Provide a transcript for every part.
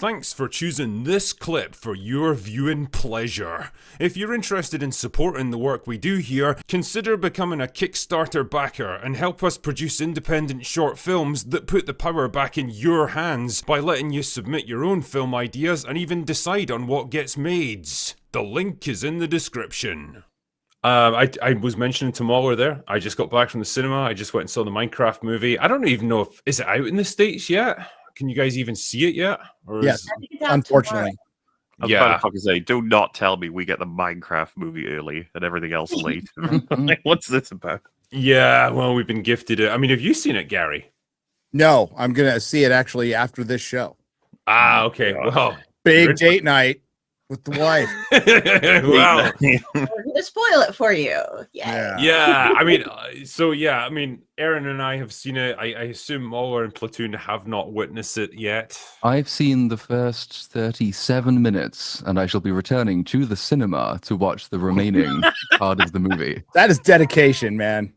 Thanks for choosing this clip for your viewing pleasure. If you're interested in supporting the work we do here, consider becoming a Kickstarter backer and help us produce independent short films that put the power back in your hands by letting you submit your own film ideas and even decide on what gets made. The link is in the description. I was mentioning to Mahler there, I just got back from the cinema. I just went and saw the Minecraft movie. I don't even know is it out in the States yet? Can you guys even see it yet? Or yes, unfortunately. I was about to fucking say, do not tell me we get the Minecraft movie early and everything else late. Like, what's this about? Yeah, well, we've been gifted it. I mean, have you seen it, Gary? No, I'm going to see it actually after this show. Ah, okay. Well, big date night with the wife. Wow. We're going to spoil it for you. Yeah. I mean, Aaron and I have seen it. I assume Mahler and Platoon have not witnessed it yet. I've seen the first 37 minutes, and I shall be returning to the cinema to watch the remaining part of the movie. That is dedication, man.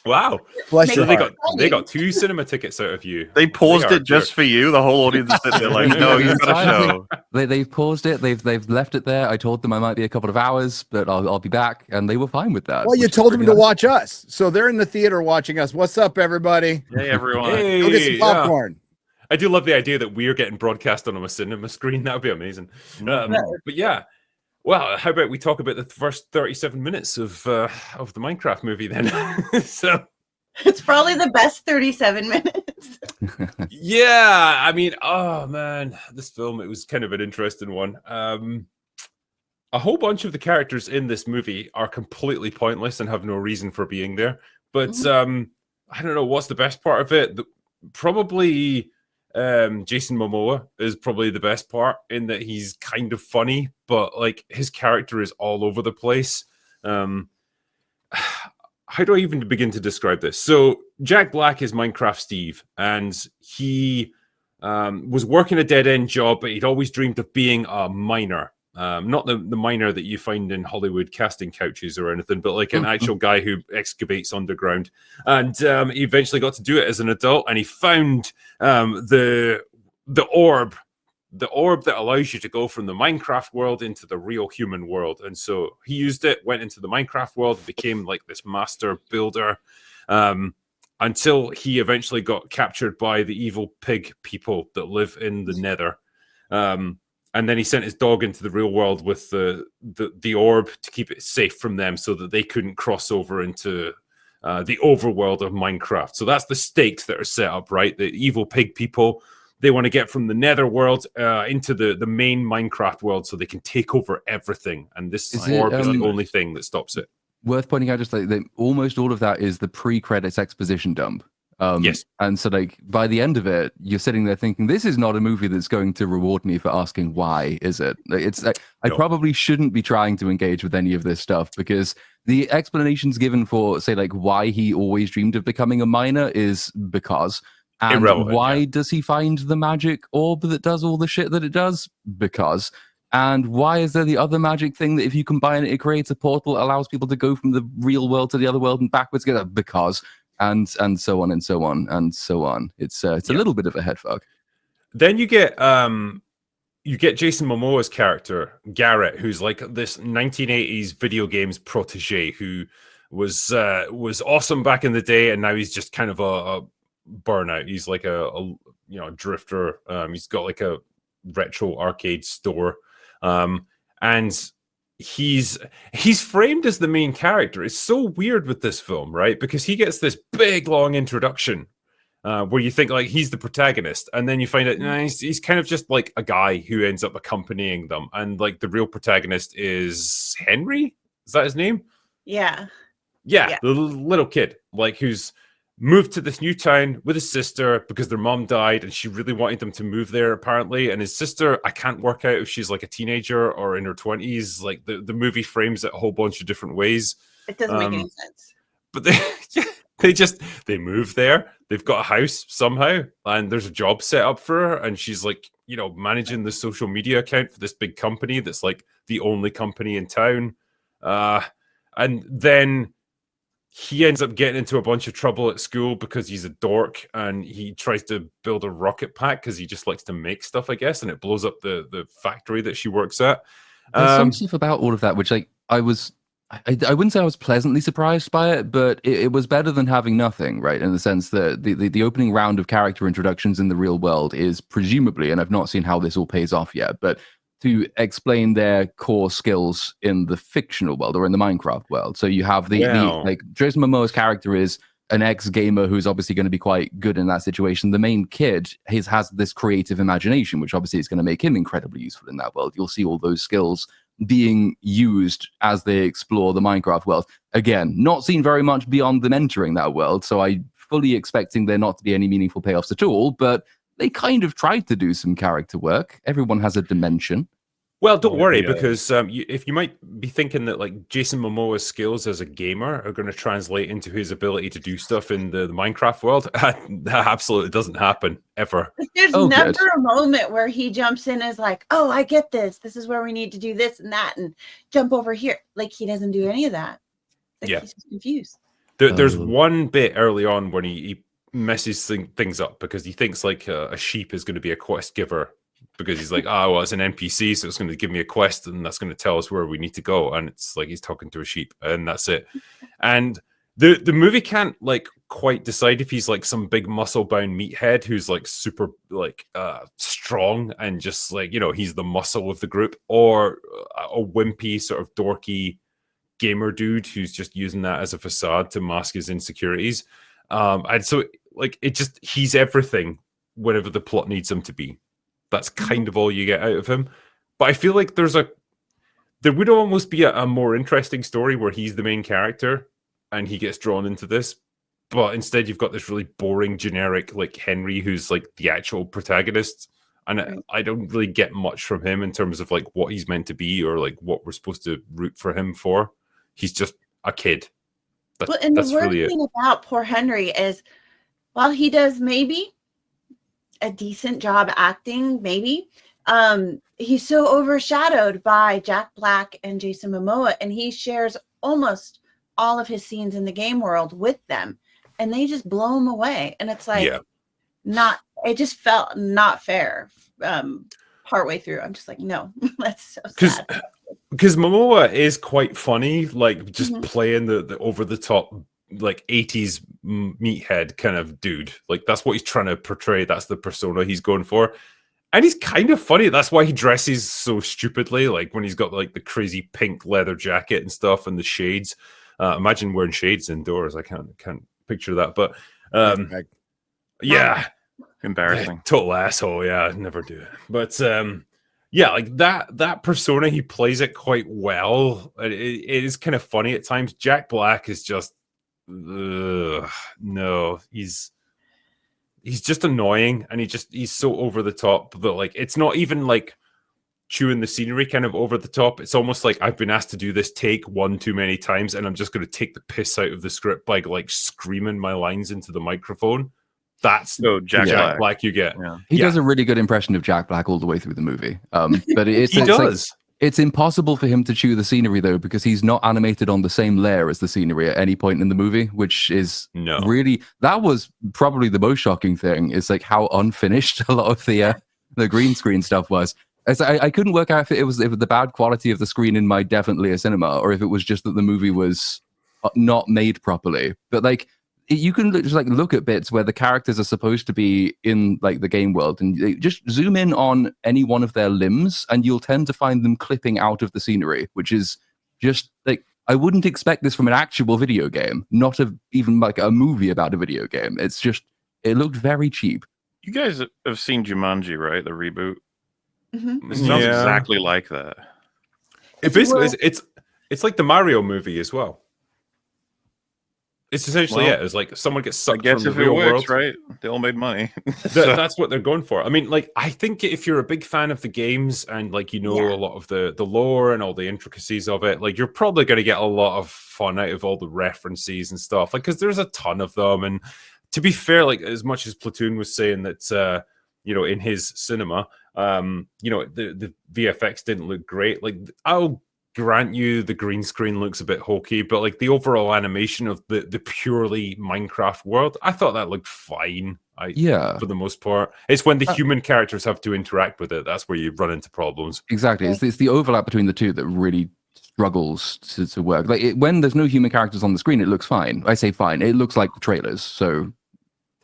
Wow. Bless your heart. They got 2 cinema tickets out of you. They paused it just for you. The whole audience sitting there like, no, you've got a show. They've paused it. They've left it there. I told them I might be a couple of hours, but I'll be back, and they were fine with that. Well, you told them to watch us, so they're in the theater watching us. What's up, everybody? Hey, everyone. Hey, go get some popcorn. Yeah. I do love the idea that we're getting broadcast on a cinema screen. That would be amazing. But yeah. Well, how about we talk about the first 37 minutes of the Minecraft movie then? So it's probably the best 37 minutes. Yeah, I mean, oh man, this film, it was kind of an interesting one. A whole bunch of the characters in this movie are completely pointless and have no reason for being there. But I don't know what's the best part of it. Probably Jason Momoa is probably the best part in that he's kind of funny, but like his character is all over the place. How do I even begin to describe this? So Jack Black is Minecraft Steve, and he was working a dead-end job, but he'd always dreamed of being a miner. Not the miner that you find in Hollywood casting couches or anything, but like an actual guy who excavates underground. And he eventually got to do it as an adult, and he found the orb that allows you to go from the Minecraft world into the real human world. And so he used it, went into the Minecraft world, became like this master builder, until he eventually got captured by the evil pig people that live in the Nether. And then he sent his dog into the real world with the orb to keep it safe from them so that they couldn't cross over into the overworld of Minecraft. So that's the stakes that are set up, right? The evil pig people, they want to get from the Nether world into the main Minecraft world so they can take over everything. And this orb is the only thing that stops it. Worth pointing out, just like almost all of that is the pre-credits exposition dump. Yes. And so like by the end of it, you're sitting there thinking, this is not a movie that's going to reward me for asking why, is it? It's like, I probably shouldn't be trying to engage with any of this stuff, because the explanations given for, say, like why he always dreamed of becoming a miner is because. And why does he find the magic orb that does all the shit that it does? Because. And why is there the other magic thing that if you combine it, it creates a portal, allows people to go from the real world to the other world and backwards together? Because. And so on and so on and so on. It's a little bit of a head fuck. Then you get Jason Momoa's character Garrett, who's like this 1980s video games protege who was awesome back in the day, and now he's just kind of a burnout. He's like a drifter. He's got like a retro arcade store, and he's framed as the main character. It's so weird with this film, right? Because he gets this big long introduction where you think like he's the protagonist, and then you find out he's kind of just like a guy who ends up accompanying them, and like the real protagonist is Henry. Is that his name? Yeah, the little kid like who's moved to this new town with his sister because their mom died and she really wanted them to move there apparently. And his sister, I can't work out if she's like a teenager or in her 20s. Like the movie frames it a whole bunch of different ways. It doesn't make any sense. But they move there. They've got a house somehow, and there's a job set up for her, and she's like, managing the social media account for this big company that's like the only company in town. And then he ends up getting into a bunch of trouble at school because he's a dork and he tries to build a rocket pack because he just likes to make stuff, I guess, and it blows up the factory that she works at. There's some stuff about all of that which like I wouldn't say I was pleasantly surprised by it, but it was better than having nothing, right? In the sense that the opening round of character introductions in the real world is presumably, and I've not seen how this all pays off yet, but to explain their core skills in the fictional world or in the Minecraft world. So you have the like Jason Momoa's character is an ex-gamer who's obviously going to be quite good in that situation. The main kid has this creative imagination, which obviously is going to make him incredibly useful in that world. You'll see all those skills being used as they explore the Minecraft world. Again, not seen very much beyond them entering that world, so I fully expecting there not to be any meaningful payoffs at all, but they kind of tried to do some character work. Everyone has a dimension. Well, don't worry, because if you might be thinking that like Jason Momoa's skills as a gamer are going to translate into his ability to do stuff in the Minecraft world, that absolutely doesn't happen ever. There's never a moment where he jumps in as like, oh, I get this. This is where we need to do this and that and jump over here. Like he doesn't do any of that. Like, he's just confused. There's one bit early on when he messes things up because he thinks like a sheep is going to be a quest giver. Because he's like, oh, well, it's an NPC, so it's going to give me a quest, and that's going to tell us where we need to go. And it's like he's talking to a sheep, and that's it. And the movie can't like quite decide if he's like some big muscle-bound meathead who's like super like strong and just like, you know, he's the muscle of the group, or a wimpy sort of dorky gamer dude who's just using that as a facade to mask his insecurities. And so like he's everything whenever the plot needs him to be. That's kind of all you get out of him. But I feel like there would almost be a more interesting story where he's the main character and he gets drawn into this. But instead you've got this really boring, generic, like Henry, who's like the actual protagonist. And I don't really get much from him in terms of like what he's meant to be or like what we're supposed to root for him for. He's just a kid. And the worst thing about poor Henry is, while he does maybe a decent job acting, maybe he's so overshadowed by Jack Black and Jason Momoa, and he shares almost all of his scenes in the game world with them, and they just blow him away. And it's like it just felt not fair partway through. I'm just like, no, that's so sad. Because Momoa is quite funny, like just playing the over the top like 80s meathead kind of dude. Like that's what he's trying to portray. That's the persona he's going for. And he's kind of funny. That's why he dresses so stupidly. Like when he's got like the crazy pink leather jacket and stuff and the shades. Imagine wearing shades indoors. I can't picture that. But yeah. Embarrassing. Total asshole. Yeah, I'd never do it. But yeah, like that persona, he plays it quite well. It is kind of funny at times. Jack Black is just no, he's just annoying, and he's so over the top that like it's not even like chewing the scenery kind of over the top. It's almost like I've been asked to do this take one too many times, and I'm just going to take the piss out of the script by like screaming my lines into the microphone. That's Jack Black you get. Yeah. He does a really good impression of Jack Black all the way through the movie. But he does. It's impossible for him to chew the scenery, though, because he's not animated on the same layer as the scenery at any point in the movie, which is really... That was probably the most shocking thing, is like how unfinished a lot of the green screen stuff was. I couldn't work out if it was the bad quality of the screen in my definitely a cinema, or if it was just that the movie was not made properly. But like, you can just like look at bits where the characters are supposed to be in like the game world, and just zoom in on any one of their limbs, and you'll tend to find them clipping out of the scenery, which is just like, I wouldn't expect this from an actual video game, not even like a movie about a video game. It's just, it looked very cheap. You guys have seen Jumanji, right? The reboot. It sounds exactly like that. It's like the Mario movie as well. It's essentially it. It's like someone gets sucked from the real world. Right? They all made money. That's what they're going for. I mean, like, I think if you're a big fan of the games and like a lot of the lore and all the intricacies of it, like you're probably going to get a lot of fun out of all the references and stuff. Like, because there's a ton of them. And to be fair, like as much as Platoon was saying that, in his cinema, the VFX didn't look great. Like, I'll grant you the green screen looks a bit hokey, but like the overall animation of the purely Minecraft world, I thought that looked fine. For the most part, it's when the human characters have to interact with it that's where you run into problems. Exactly, it's the overlap between the two that really struggles to work. Like when there's no human characters on the screen, it looks fine. I say fine. It looks like the trailers, so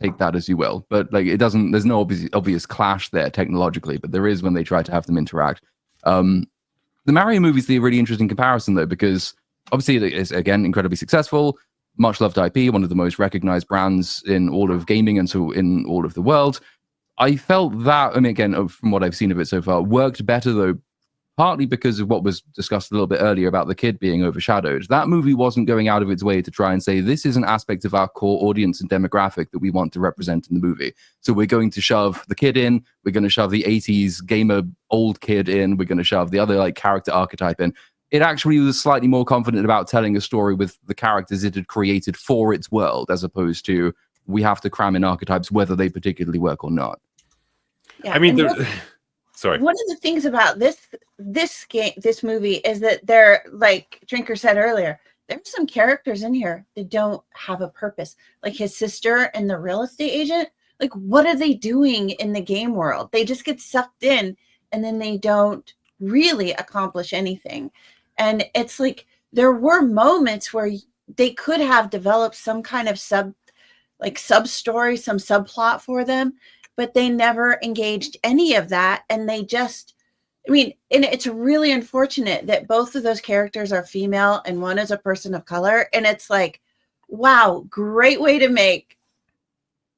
take that as you will. But like it doesn't. There's no obvious clash there technologically, but there is when they try to have them interact. The Mario movie's the really interesting comparison though, because obviously it's again incredibly successful, much loved IP, one of the most recognized brands in all of gaming and so in all of the world. I felt that, I mean, again, from what I've seen of it so far, worked better though, partly because of what was discussed a little bit earlier about the kid being overshadowed. That movie wasn't going out of its way to try and say, this is an aspect of our core audience and demographic that we want to represent in the movie. So we're going to shove the kid in, we're going to shove the 80s gamer old kid in, we're going to shove the other like character archetype in. It actually was slightly more confident about telling a story with the characters it had created for its world, as opposed to we have to cram in archetypes whether they particularly work or not. Yeah, I mean, sorry. One of the things about this movie is that they're, like Drinker said earlier, there's some characters in here that don't have a purpose. Like his sister and the real estate agent. Like, what are they doing in the game world? They just get sucked in and then they don't really accomplish anything. And it's like there were moments where they could have developed some kind of sub story, some subplot for them, but they never engaged any of that. And they just, I mean, and it's really unfortunate that both of those characters are female and one is a person of color. And it's like, wow, great way to make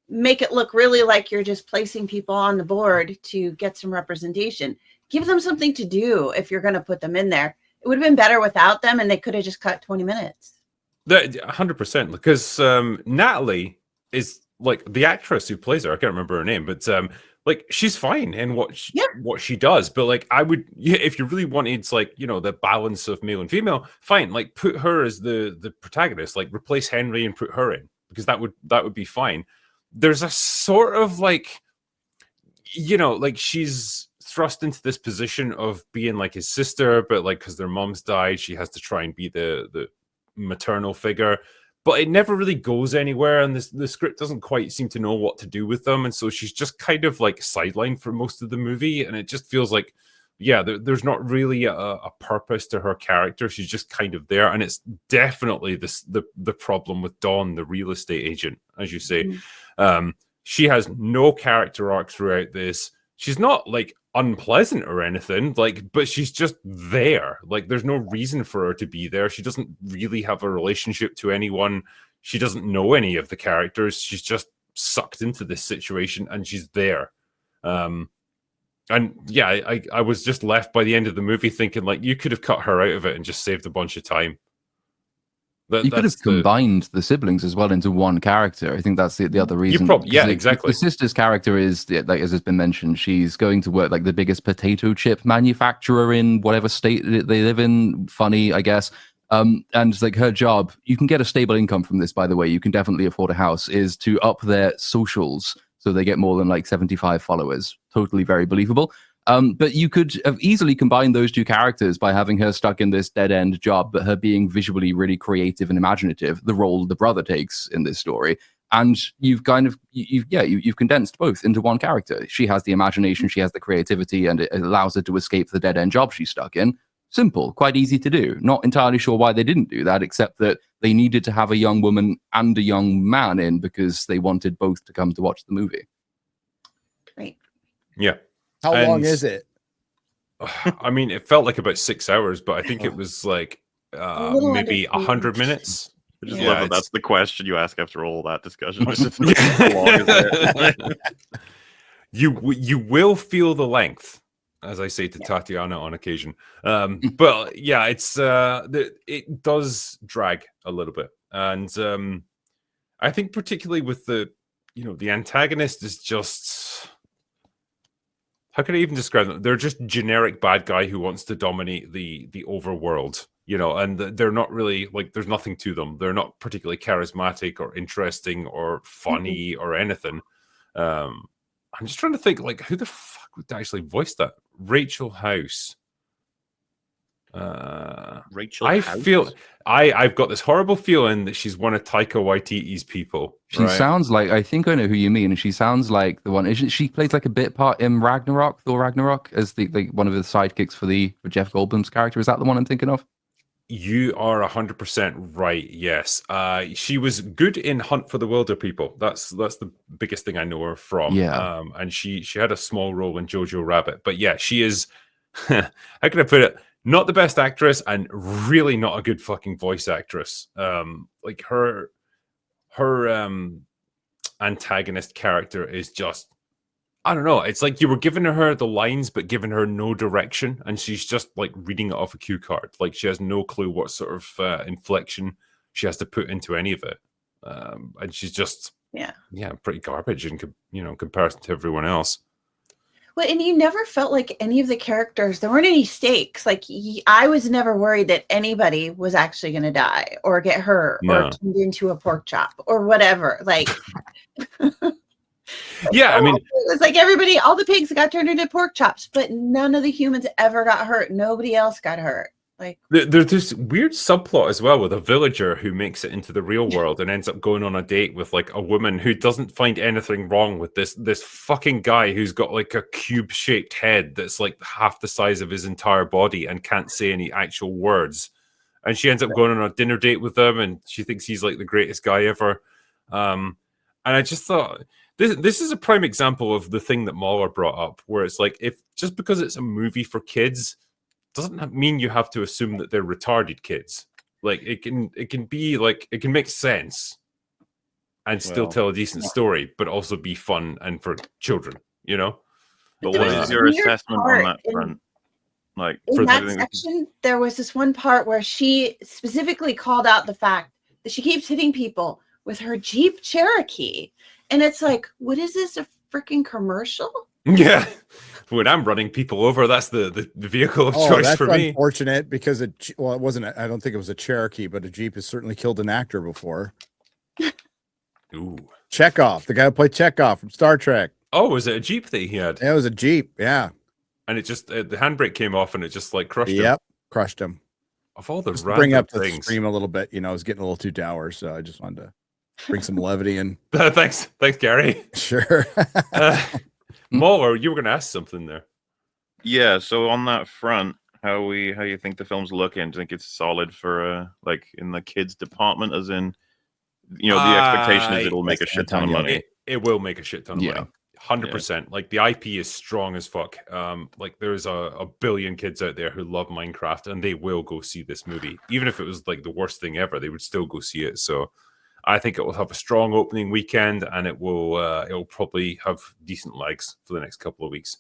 it look really like you're just placing people on the board to get some representation. Give them something to do if you're going to put them in there. It would have been better without them, and they could have just cut 20 minutes. 100%, because Natalie is like the actress who plays her. I can't remember her name, but like she's fine in what she does. But like I would, if you really wanted like the balance of male and female, fine. Like put her as the protagonist. Like replace Henry and put her in, because that would be fine. There's a sort of like like she's thrust into this position of being like his sister, but like because their mom's died, she has to try and be the maternal figure, but it never really goes anywhere, and the script doesn't quite seem to know what to do with them, and so she's just kind of like sidelined for most of the movie, and it just feels like there's not really a purpose to her character. She's just kind of there, and it's definitely the problem with Dawn, the real estate agent, as you say. She has no character arc throughout this. She's not like unpleasant or anything, like, but she's just there. Like, there's no reason for her to be there. She doesn't really have a relationship to anyone. She doesn't know any of the characters. She's just sucked into this situation, and she's there. And yeah, I was just left by the end of the movie thinking, like, you could have cut her out of it and just saved a bunch of time. You could have combined the siblings as well into one character. I think that's the other reason. Exactly. The sister's character is, like as has been mentioned, she's going to work like the biggest potato chip manufacturer in whatever state they live in. Funny, I guess. And like her job, you can get a stable income from this, by the way. You can definitely afford a house, is to up their socials so they get more than like 75 followers. Totally very believable. But you could have easily combined those two characters by having her stuck in this dead-end job, but her being visually really creative and imaginative, the role the brother takes in this story. And you've kind of, you've condensed both into one character. She has the imagination, she has the creativity, and it allows her to escape the dead-end job she's stuck in. Simple, quite easy to do. Not entirely sure why they didn't do that, except that they needed to have a young woman and a young man in because they wanted both to come to watch the movie. Great. Yeah. How long is it? I mean, it felt like about 6 hours, but I think it was like maybe 100 minutes. I just love that that's the question you ask after all that discussion. How long is it? You will feel the length, as I say to Tatiana on occasion. But yeah, it does drag a little bit, and I think particularly with the antagonist is just. How can I even describe them? They're just generic bad guy who wants to dominate the overworld, and they're not really like, there's nothing to them. They're not particularly charismatic or interesting or funny or anything. I'm just trying to think, like, who the fuck would actually voice that? Rachel House. Rachel I House? feel I've got this horrible feeling that she's one of Taika Waititi's people. She right? sounds like, I think I know who you mean, and she sounds like the one. Isn't she plays like a bit part in Ragnarok, Thor Ragnarok, as the one of the sidekicks for Jeff Goldblum's character? Is that the one I'm thinking of? You are 100% right. Yes, she was good in Hunt for the Wilder People. That's the biggest thing I know her from. Yeah. And she had a small role in Jojo Rabbit. But yeah, she is. How can I put it? Not the best actress, and really not a good fucking voice actress. Like her antagonist character is just, I don't know. It's like you were giving her the lines, but giving her no direction, and she's just like reading it off a cue card. Like she has no clue what sort of inflection she has to put into any of it, and she's just pretty garbage in comparison to everyone else. Well, and you never felt like any of the characters, there weren't any stakes. Like I was never worried that anybody was actually going to die or get hurt or turned into a pork chop or whatever. Like, yeah, I mean, it was like everybody, all the pigs got turned into pork chops, but none of the humans ever got hurt. Nobody else got hurt. Like, there's this weird subplot as well with a villager who makes it into the real world and ends up going on a date with like a woman who doesn't find anything wrong with this fucking guy who's got like a cube-shaped head that's like half the size of his entire body and can't say any actual words. And she ends up going on a dinner date with him, and she thinks he's like the greatest guy ever. And I just thought this is a prime example of the thing that Mahler brought up, where it's like, if just because it's a movie for kids doesn't mean you have to assume that they're retarded kids. Like it can be like, it can make sense and still tell a decent story, but also be fun and for children, you know? But what is your assessment on that front? Like in that section, there was this one part where she specifically called out the fact that she keeps hitting people with her Jeep Cherokee. And it's like, what is this, a freaking commercial? Yeah. When I'm running people over, that's the vehicle of choice for me. That's unfortunate because it wasn't. I don't think it was a Cherokee, but a Jeep has certainly killed an actor before. Ooh, Chekhov, the guy who played Chekhov from Star Trek. Oh, was it a Jeep that he had? Yeah, it was a Jeep. Yeah, and it just the handbrake came off and it just like crushed him. Yep, crushed him. Of all the just random bring up the things. stream a little bit. You know, I was getting a little too dour, so I just wanted to bring some levity in. Thanks, Gary. Sure. Mahler, you were going to ask something there. Yeah, so on that front, how you think the film's looking? Do you think it's solid for like in the kids department, as in, you know, the expectation is it'll make a shit ton of money. It will make a shit ton of money. 100%. Like the IP is strong as fuck. Like there's a billion kids out there who love Minecraft, and they will go see this movie. Even if it was like the worst thing ever, they would still go see it. So I think it will have a strong opening weekend, and it'll probably have decent legs for the next couple of weeks.